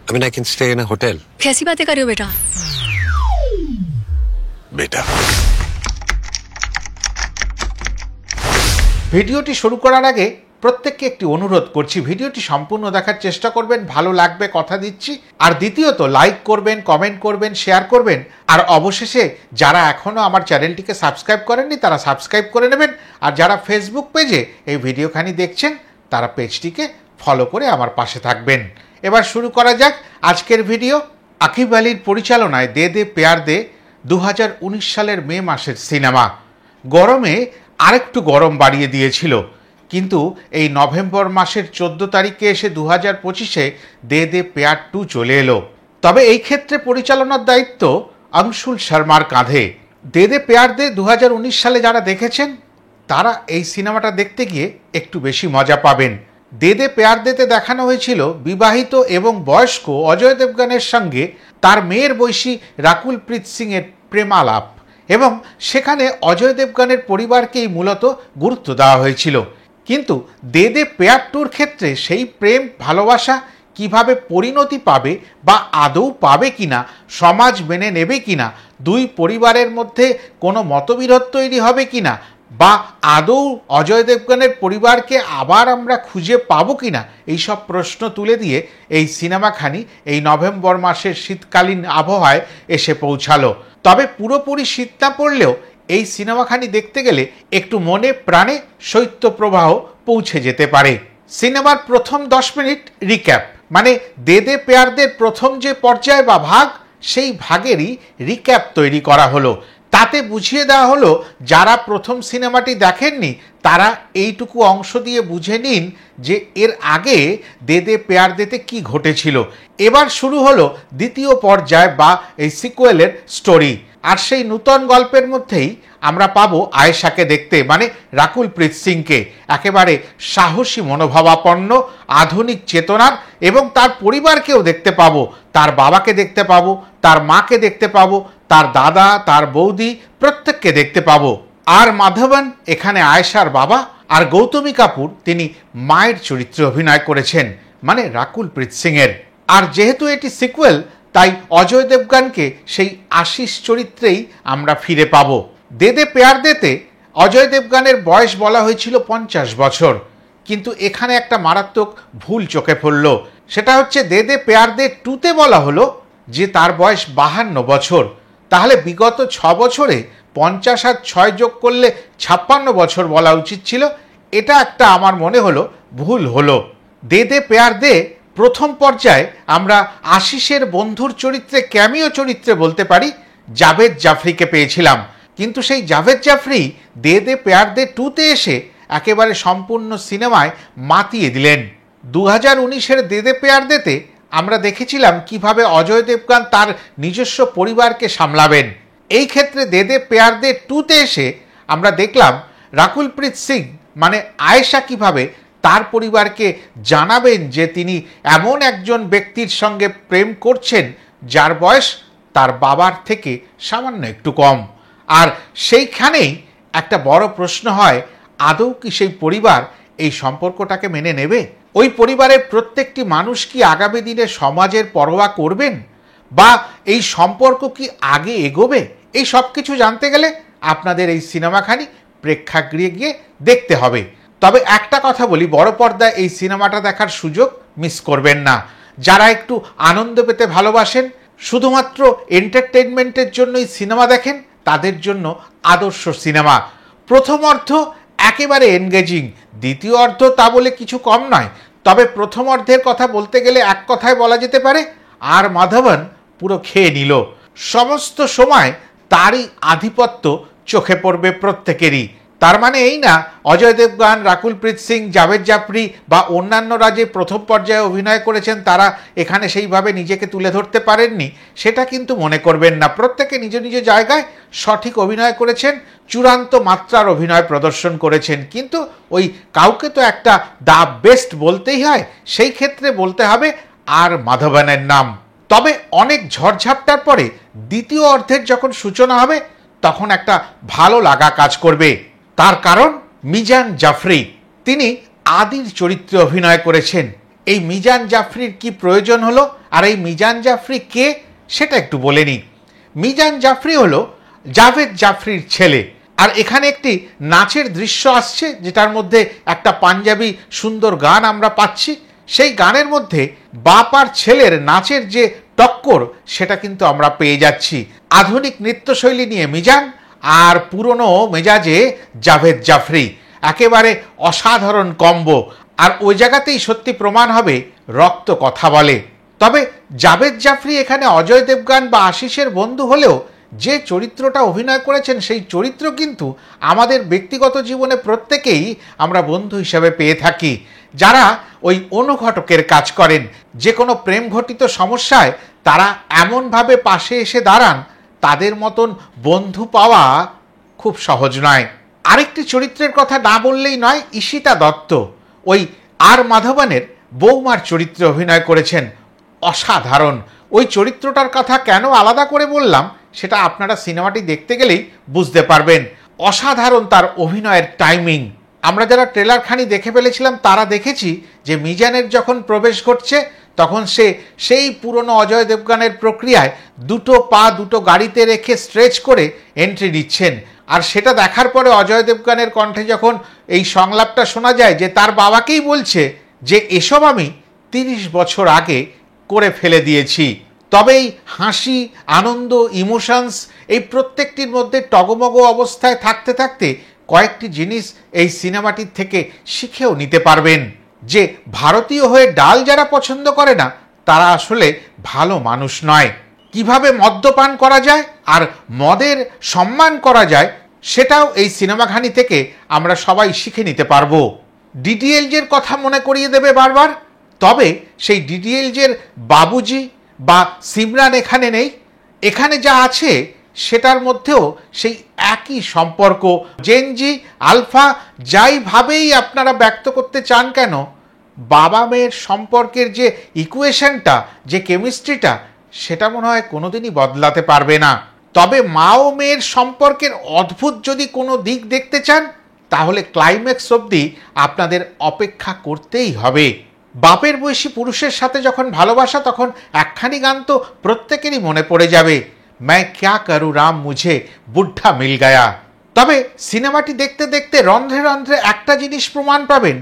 I mean, I can stay in a hotel. कैसी बातें कर रहे हो बेटा? बेटा। ভিডিওটি শুরু করার আগে প্রত্যেককে একটি অনুরোধ করছি, ভিডিওটি সম্পূর্ণ দেখার চেষ্টা করবেন, ভালো লাগবে কথা দিচ্ছি। আর দ্বিতীয়ত লাইক করবেন, কমেন্ট করবেন, শেয়ার করবেন। আর অবশেষে যারা এখনও আমার চ্যানেলটিকে সাবস্ক্রাইব করেননি তারা সাবস্ক্রাইব করে নেবেন। আর যারা ফেসবুক পেজে এই ভিডিওখানি দেখছেন তারা পেজটিকে ফলো করে আমার পাশে থাকবেন। এবার শুরু করা যাক আজকের ভিডিও। আকিব আলীর পরিচালনায় দে দে প্যার দে 2019 সালের মে মাসের সিনেমা। গরমে আরেকটু গরম বাড়িয়ে দিয়েছিল, কিন্তু এই নভেম্বর মাসের 14 তারিখে এসে 2025-এ দে দে প্যার 2 চলে এলো। তবে এই ক্ষেত্রে পরিচালনার দায়িত্ব অংশুল শর্মার কাঁধে। দে দে প্যার দে 2019 সালে যারা দেখেছেন তারা এই সিনেমাটা দেখতে গিয়ে একটু বেশি মজা পাবেন। দে দে প্যার দেতে দেখানো হয়েছিল বিবাহিত এবং বয়স্ক অজয় দেবগনের সঙ্গে তার মেয়ের বয়সী রাকুল প্রীত সিংয়ের প্রেমালাপ, এবং সেখানে অজয় দেবগনের পরিবারকেই মূলত গুরুত্ব দেওয়া হয়েছিল। কিন্তু দে দে প্যার 2-র ক্ষেত্রে সেই প্রেম ভালোবাসা কিভাবে পরিণতি পাবে বা আদৌ পাবে কিনা, সমাজ মেনে নেবে কিনা, দুই পরিবারের মধ্যে কোনো মতবিরোধ তৈরি হবে কিনা, বা আদৌ অজয় দেবগনের পরিবারকে আবার আমরা খুঁজে পাবো কিনা, এইসব প্রশ্ন তুলে দিয়ে এই সিনেমাখানি এই নভেম্বর মাসের শীতকালীন আবহাওয়ায় এসে পৌঁছালো। তবে পুরোপুরি শীত না পড়লেও এই সিনেমাখানি দেখতে গেলে একটু মনে প্রাণে শৈত্যপ্রবাহ পৌঁছে যেতে পারে। সিনেমার প্রথম 10 মিনিট রিক্যাপ, মানে দে দে প্যার দের প্রথম যে পর্যায় বা ভাগ, সেই ভাগেরই রিক্যাপ তৈরি করা হলো। তাতে বুঝিয়ে দেওয়া হলো যারা প্রথম সিনেমাটি দেখেননি তারা এইটুকু অংশ দিয়ে বুঝে নিন যে এর আগে দে দে প্যার দেতে কি ঘটেছিল। এবার শুরু হলো দ্বিতীয় পর্যায় বা এই সিকুয়েলের স্টোরি। আর সেই নূতন গল্পের মধ্যেই আমরা পাবো আয়েশাকে দেখতে, মানে রাকুল প্রীত সিংকে, একেবারে সাহসী মনোভাবাপন্ন, আধুনিক চেতনার, এবং তার পরিবারকেও দেখতে পাবো। তার বাবাকে দেখতে পাবো, তার মাকে দেখতে পাবো, তার দাদা, তার বৌদি, প্রত্যেককে দেখতে পাবো। আর মাধবন এখানে আয়েশার বাবা, আর গৌতমী কাপুর তিনি মায়ের চরিত্রে অভিনয় করেছেন, মানে রাকুল প্রীত সিংয়ের। আর যেহেতু এটি সিকুয়েল, তাই অজয় দেবগনকে সেই আশিস চরিত্রেই আমরা ফিরে পাবো। দে দে প্যার দেতে অজয় দেবগনের বয়স বলা হয়েছিল 50 বছর, কিন্তু এখানে একটা মারাত্মক ভুল চোখে পড়ল। সেটা হচ্ছে দে দে প্যার দে 2-তে বলা হলো যে তার বয়স 52 বছর। তাহলে বিগত 6 বছরে 50 আর 6 যোগ করলে 56 বছর বলা উচিত ছিল। এটা একটা আমার মনে হলো ভুল হলো। দে দে প্যার দে প্রথম পর্যায়ে আমরা আশিসের বন্ধুর চরিত্রে, ক্যামিও চরিত্রে বলতে পারি, জাভেদ জাফরিকে পেয়েছিলাম। কিন্তু সেই জাভেদ জাফরি দে দে প্যার দে 2-তে এসে একেবারে সম্পূর্ণ সিনেমায় মাতিয়ে দিলেন। 2019-এর দে দে প্যার দেতে আমরা দেখেছিলাম কিভাবে অজয় দেবগন তার নিজস্ব পরিবারকে সামলাবেন। এই ক্ষেত্রে দে দে প্যার দে 2-তে এসে আমরা দেখলাম রাকুল প্রীত সিং মানে আয়েশা কিভাবে তার পরিবারকে জানাবেন যে তিনি এমন একজন ব্যক্তির সঙ্গে প্রেম করছেন যার বয়স তার বাবার থেকে সামান্য একটু কম। আর সেইখানেই একটা বড় প্রশ্ন হয়, আদৌ কি সেই পরিবার এই সম্পর্কটাকে মেনে নেবে? ওই পরিবারের প্রত্যেকটি মানুষ কি আগামী দিনে সমাজের পরোয়া করবেন, বা এই সম্পর্ক কি আগে এগোবে? এই সব কিছু জানতে গেলে আপনাদের এই সিনেমাখানি প্রেক্ষাগৃহে গিয়ে দেখতে হবে। তবে একটা কথা বলি, বড় পর্দায় এই সিনেমাটা দেখার সুযোগ মিস করবেন না। যারা একটু আনন্দ পেতে ভালোবাসেন, শুধুমাত্র এন্টারটেনমেন্টের জন্যই সিনেমা দেখেন, তাদের জন্য আদর্শ সিনেমা। প্রথম অর্ধ একেবারে এনগেজিং, দ্বিতীয় অর্ধ তা বলে কিছু কম নয়। তবে প্রথম অর্ধের কথা বলতে গেলে এক কথায় বলা যেতে পারে আর মাধবন পুরো খেয়ে নিল। সমস্ত সময় তারই আধিপত্য চোখে পড়বে প্রত্যেকেরই। তার মানে এই না অজয় দেবগন, রাকুল প্রীত সিং, জাভেদ জাফরি বা অন্যান্যরা যে প্রথম পর্যায়ে অভিনয় করেছেন তারা এখানে সেইভাবে নিজেকে তুলে ধরতে পারেননি, সেটা কিন্তু মনে করবেন না। প্রত্যেকে নিজ নিজ জায়গায় সঠিক অভিনয় করেছেন, চূড়ান্ত মাত্রার অভিনয় প্রদর্শন করেছেন। কিন্তু ওই কাউকে তো একটা দ্য বেস্ট বলতেই হয়, সেই ক্ষেত্রে বলতে হবে আর মাধবনের নাম। তবে অনেক ঝড়ঝাপটার পরে দ্বিতীয় অর্ধের যখন সূচনা হবে তখন একটা ভালো লাগা কাজ করবে। তার কারণ মিজান জাফরি, তিনি আদির চরিত্রে অভিনয় করেছেন। এই মিজান জাফরির কি প্রয়োজন হলো আর এই মিজান জাফরি কে সেটা একটু বলে নিই। মিজান জাফরি হলো জাভেদ জাফরির ছেলে। আর এখানে একটি নাচের দৃশ্য আসছে, যেটার মধ্যে একটা পাঞ্জাবি সুন্দর গান আমরা পাচ্ছি। সেই গানের মধ্যে বাপ আর ছেলের নাচের যে টক্কর সেটা কিন্তু আমরা পেয়ে যাচ্ছি। আধুনিক নৃত্যশৈলী নিয়ে মিজান আর পুরনো মেজাজে জাভেদ জাফরি, একেবারে অসাধারণ কম্বো। আর ওই জায়গাতেই সত্যি প্রমাণ হবে রক্ত কথা বলে। তবে জাভেদ জাফরি এখানে অজয় দেবগান বা আশিসের বন্ধু হলেও যে চরিত্রটা অভিনয় করেছেন সেই চরিত্র কিন্তু আমাদের ব্যক্তিগত জীবনে প্রত্যেকেই আমরা বন্ধু হিসাবে পেয়ে থাকি, যারা ওই অনুঘটকের কাজ করেন। যে কোনো প্রেম ঘটিত সমস্যায় তারা এমনভাবে পাশে এসে দাঁড়ান, তাদের মতন বন্ধু পাওয়া খুব সহজ নয়। আরেকটি চরিত্রের কথা না বললেই নয়, ঈশিতা দত্ত ওই আর মাধবনের বৌমার চরিত্রে অভিনয় করেছেন। অসাধারণ। ওই চরিত্রটার কথা কেন আলাদা করে বললাম সেটা আপনারা সিনেমাটি দেখতে গেলেই বুঝতে পারবেন। অসাধারণ তার অভিনয়ের টাইমিং। আমরা যারা ট্রেলারখানি দেখে ফেলেছিলাম তারা দেখেছি যে মিজানের যখন প্রবেশ ঘটছে তখন সে সেই পুরনো অজয় দেবগানের প্রক্রিয়ায় দুটো পা দুটো গাড়িতে রেখে স্ট্রেচ করে এন্ট্রি নিচ্ছেন। আর সেটা দেখার পরে অজয় দেবগানের কণ্ঠে যখন এই সংলাপটা শোনা যায় যে তার বাবাকেই বলছে যে এসব আমি 30 বছর আগে করে ফেলে দিয়েছি। তবে এই হাসি, আনন্দ, ইমোশনস এই প্রত্যেকটির মধ্যে টগমগ অবস্থায় থাকতে থাকতে কয়েকটি জিনিস এই সিনেমাটির থেকে শিখেও নিতে পারবেন। যে ভারতীয় হয়ে ডাল যারা পছন্দ করে না তারা আসলে ভালো মানুষ নয়। কিভাবে মদ্যপান করা যায় আর মদের সম্মান করা যায় সেটাও এই সিনেমাখানি থেকে আমরা সবাই শিখে নিতে পারবো। ডিডিএলজের কথা মনে করিয়ে দেবে বারবার। তবে সেই ডিডিএলজের বাবুজি বা সিমরান এখানে নেই। এখানে যা আছে সেটার মধ্যেও সেই একই সম্পর্ক। জেনজি আলফা যাইভাবেই আপনারা ব্যক্ত করতে চান কেন, বাবা মেয়ের সম্পর্কের যে ইকুয়েশনটা, যে কেমিস্ট্রিটা, সেটা মনে হয় কোনোদিনই বদলাতে পারবে না। তবে মা ও মেয়ের সম্পর্কের অদ্ভুত যদি কোনো দিক দেখতে চান তাহলে ক্লাইম্যাক্স অবধি আপনাদের অপেক্ষা করতেই হবে। বাপের বয়সী পুরুষের সাথে যখন ভালোবাসা, তখন একখানি গান তো প্রত্যেকেরই মনে পড়ে যাবে, मैं क्या करूं राम मुझे बुढ़ा मिल गया। তবে সিনেমাটি দেখতে দেখতে রন্ধ্রে রন্ধ্রে একটা জিনিস প্রমাণ পাবেন,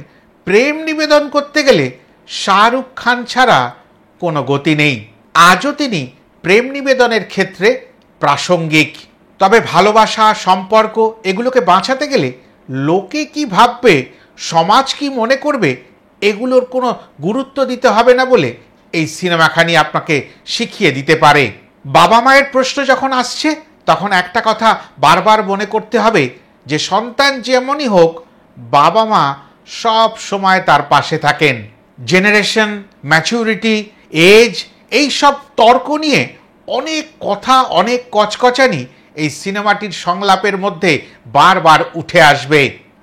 প্রেম নিবেদন করতে গেলে শাহরুখ খান ছাড়া কোনো গতি নেই। আজও তিনি প্রেম নিবেদনের ক্ষেত্রে প্রাসঙ্গিক। তবে ভালোবাসা, সম্পর্ক এগুলোকে বাঁচাতে গেলে লোকে কি ভাববে, সমাজ কি মনে করবে, এগুলোর কোনো গুরুত্ব দিতে হবে না বলে এই সিনেমাখানি আপনাকে শিখিয়ে দিতে পারে। বাবা মায়ের প্রশ্ন যখন আসছে তখন একটা কথা বারবার মনে করতে হবে যে সন্তান যেমনই হোক, বাবা মা সব সময় তার পাশে থাকেন। জেনারেশন, ম্যাচুরিটি, এজ, এই সব তর্ক নিয়ে অনেক কথা, অনেক কচকচানি এই সিনেমাটির সংলাপের মধ্যে বারবার উঠে আসবে।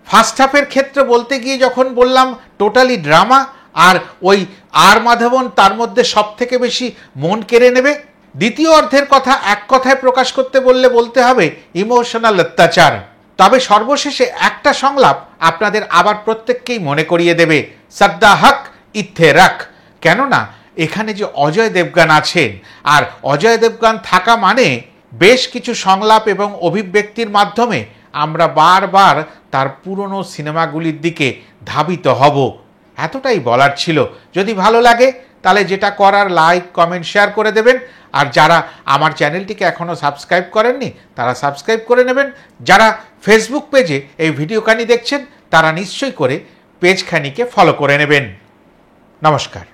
ফার্স্ট হাফের ক্ষেত্রে বলতে গিয়ে যখন বললাম টোটালি ড্রামা, আর ওই আর মাধবন তার মধ্যে সব থেকে বেশি মন কেড়ে নেবে। দ্বিতীয় অর্ধের কথা এক কথায় প্রকাশ করতে বললে বলতে হবে ইমোশনাল অত্যাচার। তবে সর্বশেষে একটা সংলাপ আপনাদের আবার প্রত্যেককেই মনে করিয়ে দেবে, সদ্দা হক ইত্থে রাখ। কেননা এখানে যে অজয় দেবগান আছেন, আর অজয় দেবগান থাকা মানে বেশ কিছু সংলাপ এবং অভিব্যক্তির মাধ্যমে আমরা বারবার তার পুরনো সিনেমাগুলির দিকে ধাবিত হব। এতটাই বলার ছিল। যদি ভালো লাগে তাহলে যেটা করার লাইক, কমেন্ট, শেয়ার করে দেবেন। আর যারা আমার চ্যানেলটিকে এখনও সাবস্ক্রাইব করেননি তারা সাবস্ক্রাইব করে নেবেন। যারা ফেসবুক পেজে এই ভিডিওখানি দেখছেন তারা নিশ্চয়ই করে পেজখানিকে ফলো করে নেবেন। নমস্কার।